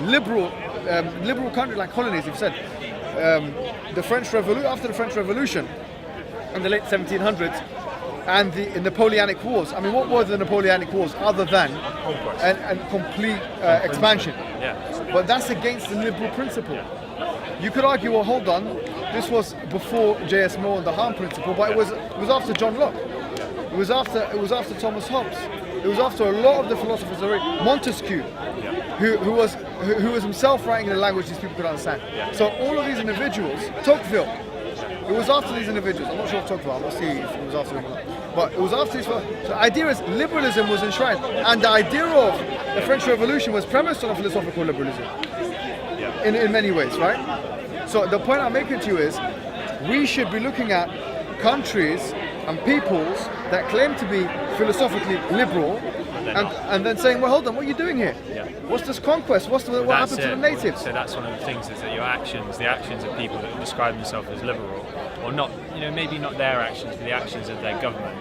liberal country like colonies, you've said, the French Revolution, after the French Revolution in the late 1700s, and the Napoleonic Wars. I mean, what were the Napoleonic Wars other than and complete expansion? Yeah. But that's against the liberal principle. You could argue, well, hold on, this was before J.S. Mill and the harm principle, but it was after John Locke. It was after Thomas Hobbes. It was after a lot of the philosophers already. Montesquieu, who was himself writing in a language these people could understand. Yeah. So all of these individuals, Tocqueville. It was after these individuals. I'm not sure if Tocqueville. We'll see if it was after them or not. But it was after these. So the idea is liberalism was enshrined, and the idea of the French Revolution was premised on a philosophical liberalism. In many ways, right? So the point I'm making to you is, we should be looking at countries and peoples that claim to be philosophically liberal, and then saying, well, hold on, what are you doing here? Yeah. What's this conquest? What happened to the natives? So that's one of the things, is that your actions, the actions of people that describe themselves as liberal, or not, maybe not their actions, but the actions of their government.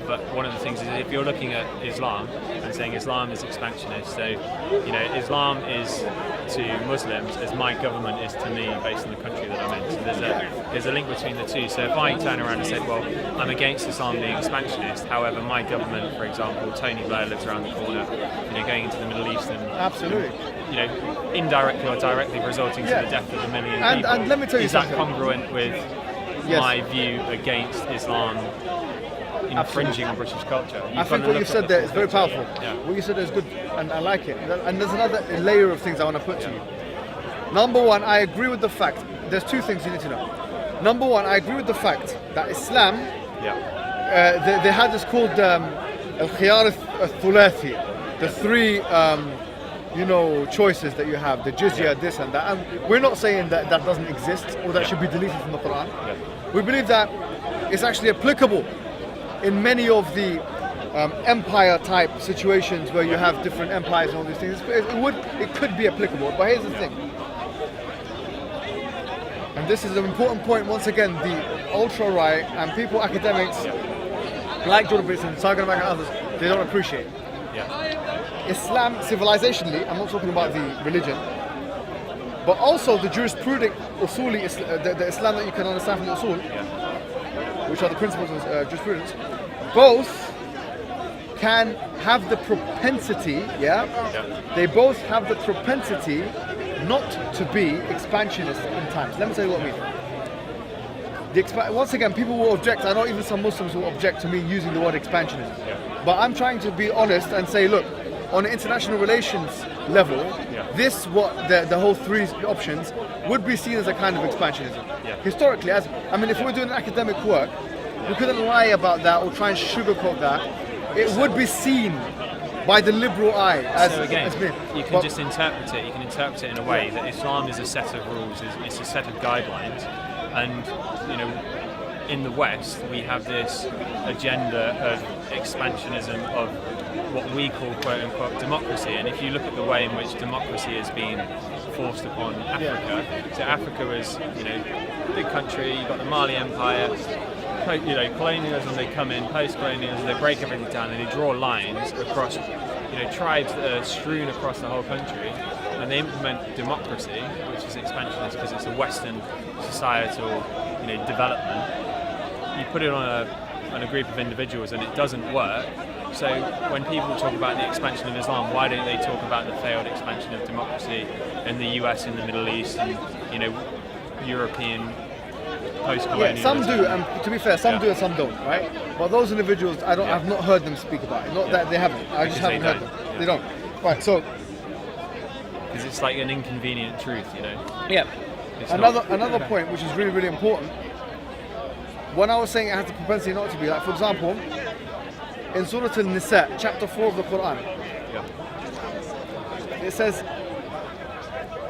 But one of the things is, if you're looking at Islam and saying Islam is expansionist, so Islam is to Muslims as my government is to me, based on the country that I'm in. So there's a link between the two. So if I turn around and say, well, I'm against Islam being expansionist, however, my government, for example, Tony Blair lives around the corner, going into the Middle East and absolutely, indirectly or directly resulting to the death of a million people. And let me tell you something. Is that congruent with my view against Islam infringing on British culture? I think what you've said there is very powerful. Yeah. What you said there is good, and I like it. And there's another layer of things I want to put to you. Number one, I agree with the fact. There's two things you need to know. Number one, I agree with the fact that Islam, they had this called al-khiyar al-thulathi, the three choices that you have, the jizya, this and that. And we're not saying that doesn't exist or that should be deleted from the Quran. We believe that it's actually applicable in many of the empire type situations where you have different empires and all these things. It could be applicable, but here's the thing, and this is an important point. Once again, the ultra right and people, academics like Jordan Peterson, Sargon and others, they don't appreciate it. Islam civilizationally, I'm not talking about the religion, but also the jurisprudent usuli, the Islam that you can understand from the usul, which are the principles of jurisprudence, both can have the propensity, they both have the propensity not to be expansionist in times. Let me tell you what I mean. Once again, people will object. I know even some Muslims will object to me using the word expansionism. But I'm trying to be honest and say, look, on an international relations level, the whole three options would be seen as a kind of expansionism. Historically, if we're doing academic work, we couldn't lie about that or try and sugarcoat that. It would be seen by the liberal eye as you can just interpret it. You can interpret it in a way that Islam is a set of rules, it's a set of guidelines, and in the West we have this agenda of expansionism of what we call quote unquote democracy. And if you look at the way in which democracy has been forced upon Africa, so Africa was a big country. You've got the Mali Empire. Colonialism, they come in, post-colonialism, they break everything down and they draw lines across, tribes that are strewn across the whole country, and they implement democracy, which is expansionist because it's a Western societal, development. You put it on a group of individuals and it doesn't work. So when people talk about the expansion of Islam, why don't they talk about the failed expansion of democracy in the US, in the Middle East, and European post-colonialism? Some do, and to be fair, some do and some don't, right? But those individuals, I've not heard them speak about it. Not that they haven't. I just haven't heard them. They don't. Right. So because it's like an inconvenient truth, Yeah. Another point which is really, really important. When I was saying it has the propensity not to be, like for example, in Surah An-Nisa, chapter 4 of the Quran, it says,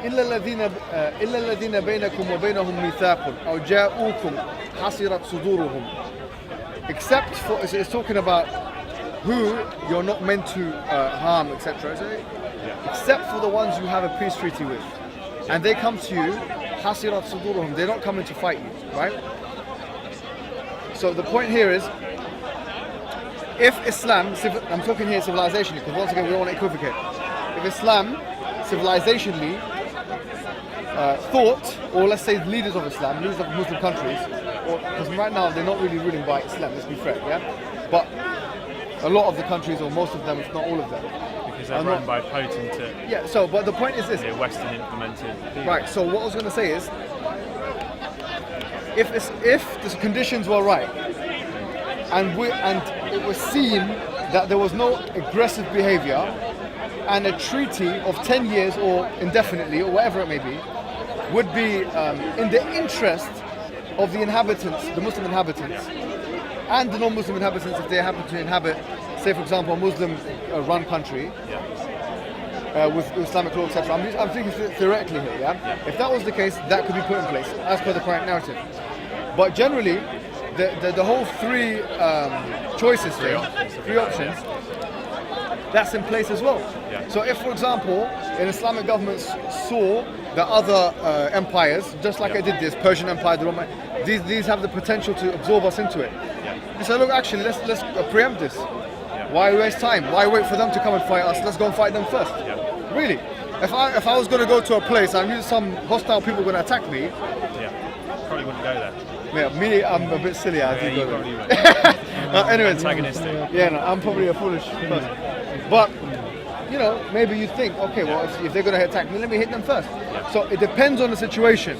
إلا الذين بينكم وبينهم ميثاق أو جاءوكم حصرت صدورهم. Except for, it's talking about who you're not meant to harm, etc. Except for the ones you have a peace treaty with, and they come to you, حصرت صدورهم. They're not coming to fight you, right? So the point here is, if Islam, I'm talking here civilization, because once again we don't want to equivocate. If Islam civilizationally thought, or let's say leaders of Islam, leaders of Muslim countries, because right now they're not really ruling by Islam, let's be fair, yeah? But a lot of the countries, or most of them, if not all of them, because they're run by potent, but the point is this. Western implemented. Right, so what I was going to say is, if the conditions were right, and it was seen that there was no aggressive behavior, and a treaty of 10 years or indefinitely or whatever it may be would be in the interest of the inhabitants, the Muslim inhabitants, and the non-Muslim inhabitants if they happen to inhabit, say for example, a Muslim-run country with Islamic law, etc. I'm thinking theoretically here, yeah? If that was the case, that could be put in place as per the current narrative. But generally, the whole three choices thing, three options, that's in place as well. So if, for example, an Islamic government saw the other empires, just like I did this, Persian Empire, the Roman, these have the potential to absorb us into it. They said, look, actually, let's preempt this. Why waste time? Why wait for them to come and fight us? Let's go and fight them first. Really? If I was going to go to a place and I knew some hostile people were going to attack me, probably wouldn't go there. Yeah, me, I'm a bit silly. I do go there. Anyways, antagonistic. Yeah, no, I'm probably a foolish person. But you know, maybe you think, okay, well, if they're going to attack me, let me hit them first. So it depends on the situation,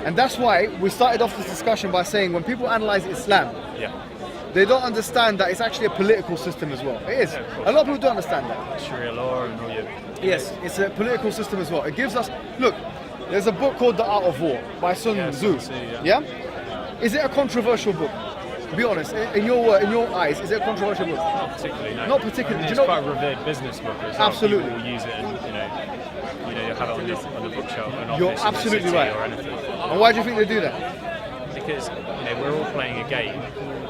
and that's why we started off this discussion by saying when people analyze Islam, they don't understand that it's actually a political system as well. It is. A lot of people don't understand that. Sharia law and all your... Yes, it's a political system as well. It gives us... Look, there's a book called The Art of War by Sun Tzu. Yeah? Is it a controversial book? Be honest, in your eyes, is it a controversial book? Not particularly, no. Not particularly. It's quite a revered business book as well. Absolutely. People will use it and, you have it on the bookshelf and You're office absolutely in the city right. or anything. And why do you think they do that? Because, we're all playing a game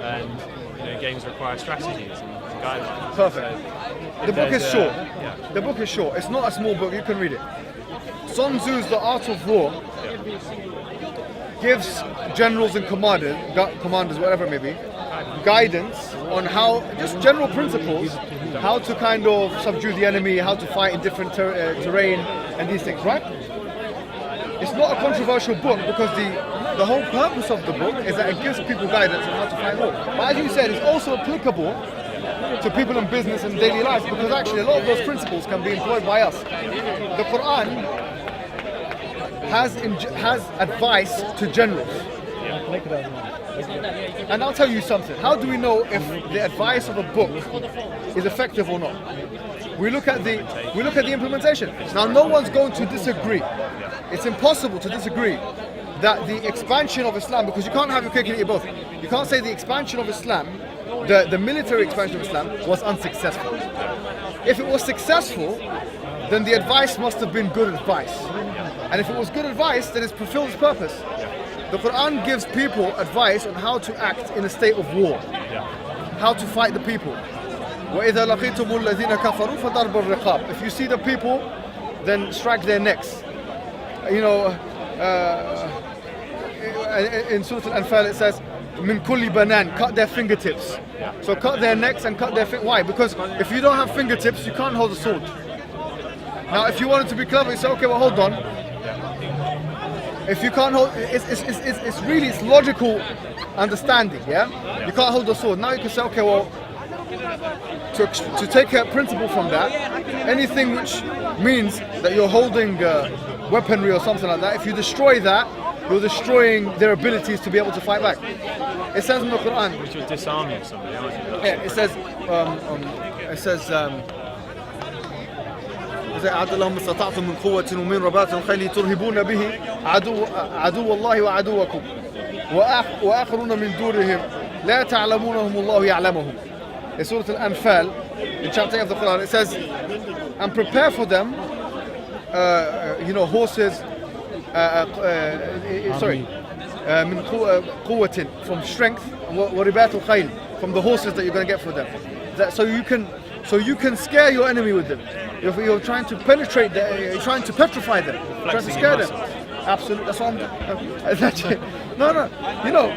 and, games require strategies and guidelines. Perfect. So the book is short. Yeah. The book is short. It's not a small book. You can read it. Sun Tzu's The Art of War gives generals and commanders, whatever it may be, guidance on how, just general principles, how to kind of subdue the enemy, how to fight in different terrain and these things, right? It's not a controversial book because the whole purpose of the book is that it gives people guidance on how to fight war. But as you said, it's also applicable to people in business and daily life because actually a lot of those principles can be employed by us. The Quran has advice to generals. And I'll tell you something. How do we know if the advice of a book is effective or not? We look at the implementation. Now, no one's going to disagree. It's impossible to disagree that the expansion of Islam, because you can't have your cake and eat it both. You can't say the expansion of Islam, the military expansion of Islam, was unsuccessful. If it was successful, then the advice must have been good advice. And if it was good advice, then it's fulfilled its purpose. The Quran gives people advice on how to act in a state of war, how to fight the people. وَإِذَا لَقِيتُمُ الَّذِينَ كَفَرُوا فَضَرْبُ الرِّقَابِ. If you see the people, then strike their necks. In Surah Al-Anfal it says, مِن كُلِّ بَنَانٍ, cut their fingertips. So cut their necks and cut their why? Because if you don't have fingertips, you can't hold a sword. Now, if you wanted to be clever, you say, okay, well, hold on. If you can't hold, it's logical understanding, yeah? You can't hold a sword. Now you can say, okay, well, to take a principle from that, anything which means that you're holding weaponry or something like that, if you destroy that, you're destroying their abilities to be able to fight back. It says in the Quran. Which you're disarming somebody, aren't you? Yeah, it says, أعد لهم ما استطعتم من قوة ومن رباط الخيل ترهبون به عدو الله وعدوكم وآخرون من دورهم لا تعلمونهم الله يعلمهم. In Surah Al-Anfal, in chapter 8 of the Quran, it says, and prepare for them, horses, من قوة, from strength, ورباط الخيل, from the horses that you're going to get for them. So you can scare your enemy with them. You're trying to penetrate them, you're trying to petrify them, trying to scare them. Absolutely, that's what I'm doing. No, you know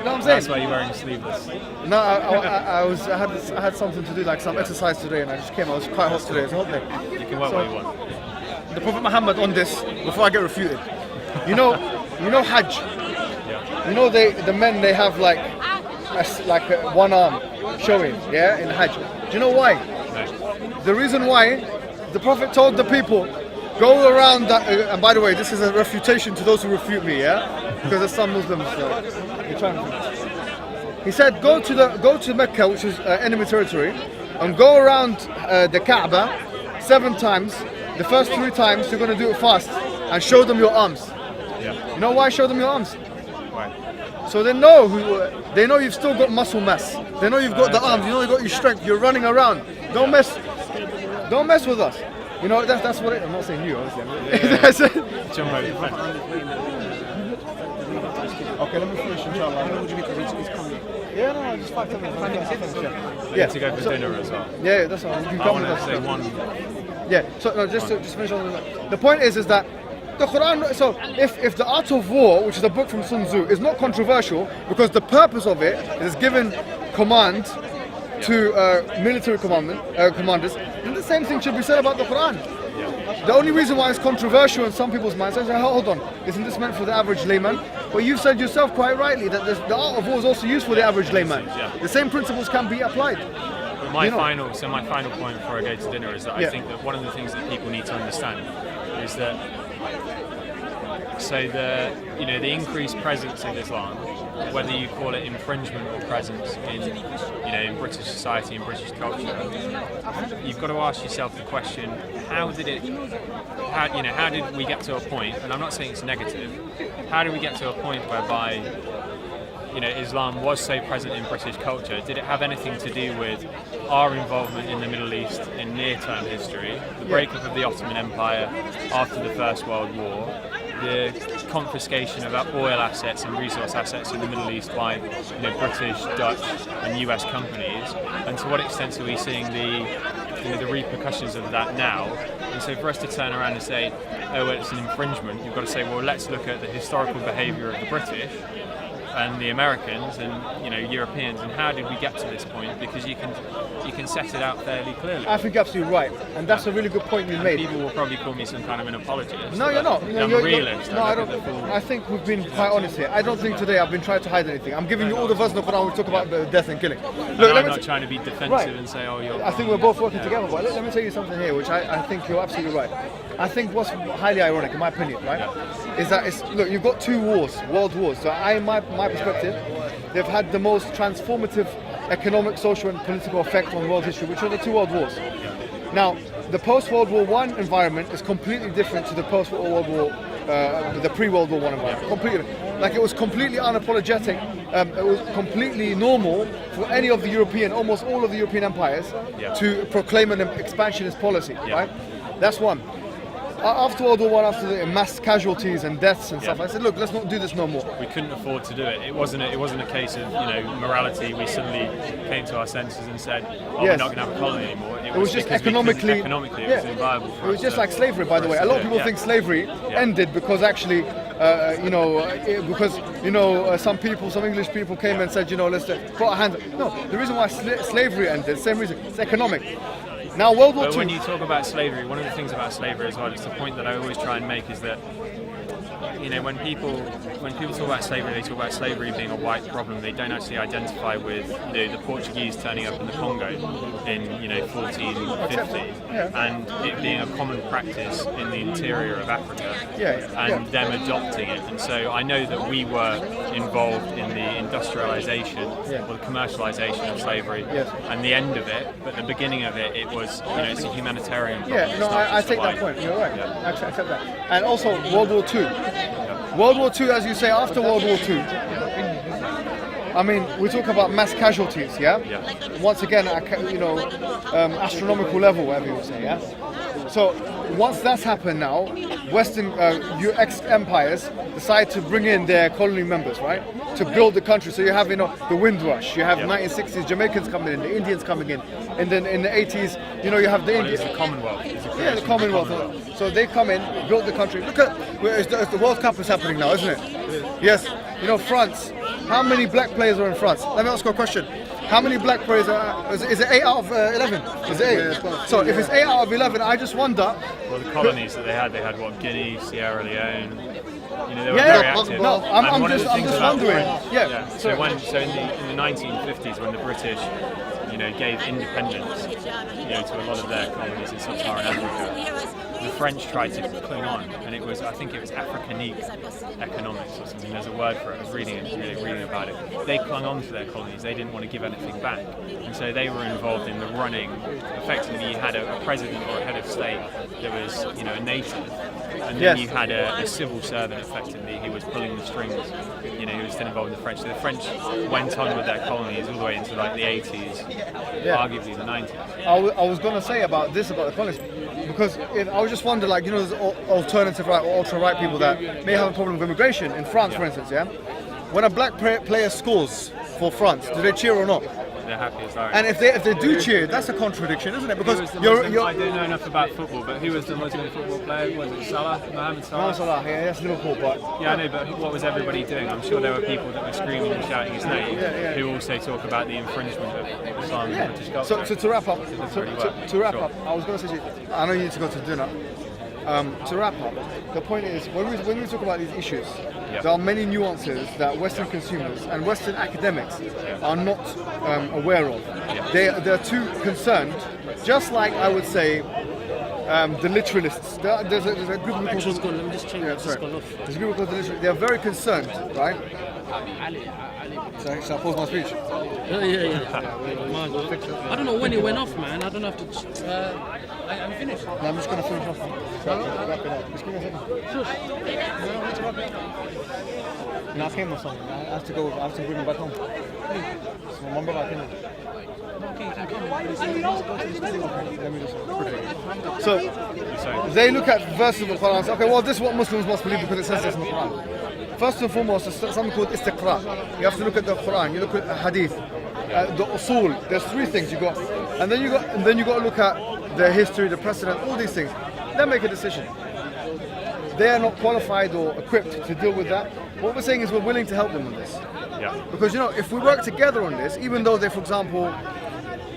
what I'm saying? That's why you're wearing sleeveless. No, I had something to do, like some exercise today, and I just came. I was quite hot today. It's a hot day. You can wear what you want. the Prophet Muhammad on this before I get refuted. You know Hajj. Yeah. You know the men, they have like one arm showing, yeah, in Hajj. Do you know why? No. The reason why, the Prophet told the people, go around that. And by the way, this is a refutation to those who refute me, yeah, because there's some Muslims they're trying to. He said, go to Mecca, which is enemy territory, and go around the Kaaba 7 times. The first 3 times you're going to do it fast and show them your arms. Yeah. You know why show them your arms? Why? So they know you've still got muscle mass. They know you've got the arms. You know you've got your strength. You're running around. Don't mess with us. You know that's what I'm not saying you, obviously. Okay, let me finish. Inshallah. Yeah, no, just 5-10 minutes. Yeah. To go for dinner as well. Yeah, that's all. You can come with us. Say one. Yeah. So no, just finish on that. The point is that the Quran. So if the Art of War, which is a book from Sun Tzu, is not controversial because the purpose of it is giving command to military commanders, then the same thing should be said about the Quran. Yeah. The only reason why it's controversial in some people's minds is, hold on, isn't this meant for the average layman? But you've said yourself quite rightly that the Art of War is also used for the average layman. Yeah. The same principles can be applied. But my final point before I go to dinner is that I think that one of the things that people need to understand is that the increased presence of Islam, whether you call it infringement or presence in British society and British culture, you've got to ask yourself the question: how did we get to a point? And I'm not saying it's negative. How did we get to a point whereby Islam was so present in British culture? Did it have anything to do with our involvement in the Middle East in near-term history, the breakup of the Ottoman Empire after the First World War, the confiscation of oil assets and resource assets in the Middle East by British, Dutch and US companies, and to what extent are we seeing the repercussions of that now? And so for us to turn around and say, oh, well, it's an infringement, you've got to say, well, let's look at the historical behaviour of the British and the Americans and Europeans, and how did we get to this point? Because you can set it out fairly clearly. I think you're absolutely right, and that's a really good point you made. People will probably call me some kind of an apologist. No, you're not. I'm a realist. No, I don't. I think we've been quite honest here. I don't think today I've been trying to hide anything. I'm giving you all the verse of the Quran. We talk about death and killing. Look, I'm not trying to be defensive and say, oh, you're. I think we're both working together. But let me tell you something here, which I think you're absolutely right. I think what's highly ironic, in my opinion, right, is that you've got 2 wars, world wars. So my perspective, they've had the most transformative economic, social and political effect on world history, which are the 2 world wars. Now, the post-World War I environment is completely different to the post-World War, the pre-World War I environment. Completely. Like, it was completely unapologetic. It was completely normal for any of the almost all of the European empires to proclaim an expansionist policy, right? That's one. After World War I, after the mass casualties and deaths and stuff, I said, look, let's not do this no more. We couldn't afford to do it. It wasn't a case of morality. We suddenly came to our senses and said, we're not going to have a colony anymore. It was just economically, it was inviable for us. It was just like slavery, by the way. A lot of people think slavery ended because actually, some English people came and said, let's put our hands. No, the reason why slavery ended, same reason, it's economic. Now, World War II. But when you talk about slavery, one of the things about slavery as well, it's the point that I always try and make, is that when people talk about slavery, they talk about slavery being a white problem. They don't actually identify with the Portuguese turning up in the Congo in 1450 and it being a common practice in the interior of Africa and them adopting it. And so I know that we were involved in the industrialization or the commercialization of slavery and the end of it, but the beginning of it, it was it's a humanitarian problem. Yeah, no, I take that point. You're right. I accept that. And also World War II. World War II, as you say, after World War II, I mean, we talk about mass casualties, once again, astronomical level, whatever you would say, So once that's happened now, Western ex-empires decide to bring in their colony members, right, to build the country. So you have, the Windrush, you have 1960s Jamaicans coming in, the Indians coming in, and then in the 80s, you have the Indians. It's the Commonwealth. The Commonwealth. So they come in, build the country. Look at the World Cup is happening now, isn't it? Yes. France. How many black players are in France? Let me ask you a question. How many black prayers are? Is it 8 out of 11? Is it 8? Yeah, So if it's 8 out of 11, I just wonder. Well, the colonies that they had what, Guinea, Sierra Leone. You know, they were very active. No, I'm just wondering. So in the 1950s, when the British, gave independence, to a lot of their colonies in sub-Saharan Africa, the French tried to cling on, and I think it was Africanique economics or something. There's a word for it. I was reading about it. They clung on to their colonies. They didn't want to give anything back, and so they were involved in the running. Effectively, you had a president or a head of state that was, a native, and then you had a civil servant, effectively, who was pulling the strings. Who was still involved with the French. So the French went on with their colonies all the way into like the 80s, arguably the 90s. I was going to say about the colonies, because I was just wondering, like, there's alternative right or ultra right people that may have a problem with immigration in France, for instance. When a black player scores for France, do they cheer or not? They're happy as Larry. And if they do cheer, that's a contradiction, isn't it? Because I don't know enough about football, but who was the Muslim football player? Was it Salah? Mohammed Salah? Mohammed Salah, yeah, that's Liverpool, but... Yeah, I know, but what was everybody doing? I'm sure there were people that were screaming and shouting his name who also talk about the infringement of Islam and British culture. So to wrap up, I was going to say to you, I know you need to go to dinner. To wrap up, the point is, when we talk about these issues, there are many nuances that Western consumers and Western academics are not aware of. They're too concerned, just like I would say the literalists. There's a group of people. Let me just change There's a group called the literalists. They're very concerned, right? Shall I pause my speech? I don't know when it went off, man. I don't have to. I'm finished. No, I'm just going to finish off. Wrap it up. Just give me a second. No, I came or something. I have to go. I have to bring him back home. So my mum brought back in. Let me just. So they look at verses of the Quran and say, okay, well, this is what Muslims must believe because it says this in the Quran. First and foremost, there's something called istiqra. You have to look at the Quran. You look at the Hadith, the usul. There's three things you got, and then you got to look at the history, the precedent, all these things. Then make a decision. They are not qualified or equipped to deal with that. What we're saying is we're willing to help them with this. Because if we work together on this, even though they're, for example,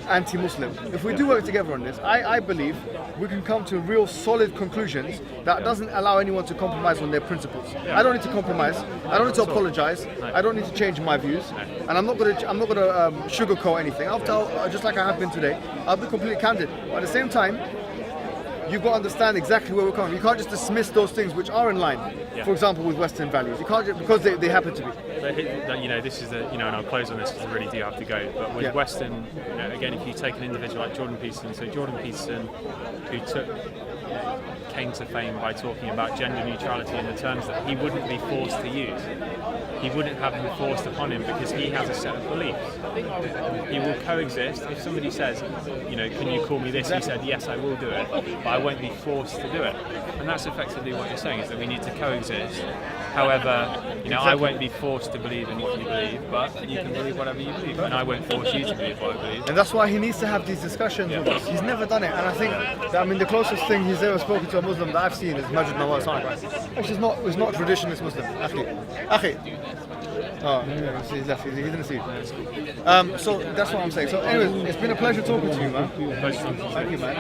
anti-Muslim, if we do work together on this, I believe we can come to real solid conclusions that doesn't allow anyone to compromise on their principles. I don't need to compromise. I don't need to apologize. I don't need to change my views, and I'm not gonna sugarcoat anything. I'll tell, just like I have been today. I'll be completely candid. But at the same time, you've got to understand exactly where we're coming. You can't just dismiss those things which are in line, for example, with Western values. You can't just, because they happen to be. But this is and I'll close on this because I really do have to go. But with Western, again, if you take an individual like Jordan Peterson, who came to fame by talking about gender neutrality in the terms that he wouldn't be forced to use. He wouldn't have them forced upon him because he has a set of beliefs. He will coexist. If somebody says, can you call me this? He said, yes, I will do it, but I won't be forced to do it. And that's effectively what you're saying, is that we need to coexist. However, I won't be forced to believe in what you believe, but you can believe whatever you believe, and I won't force you to believe what I believe. And that's why he needs to have these discussions with us. He's never done it, and I think that, the closest thing he's ever spoken to a Muslim that I've seen is Majid Nawaz, which is not traditionalist Muslim. Akhi. Oh, he's left. He didn't see you. So that's what I'm saying. So anyway, it's been a pleasure talking to you, man. Thank you, man.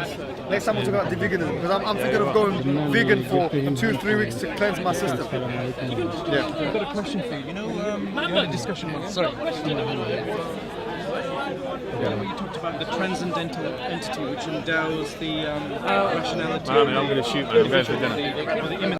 Next time we'll talk about the veganism, because I'm thinking of going vegan for 2-3 weeks to cleanse my system. I've got a question for you. You had a discussion once. Sorry. You talked about the transcendental entity which endows the rationality. I'm going to shoot, man. You guys for dinner.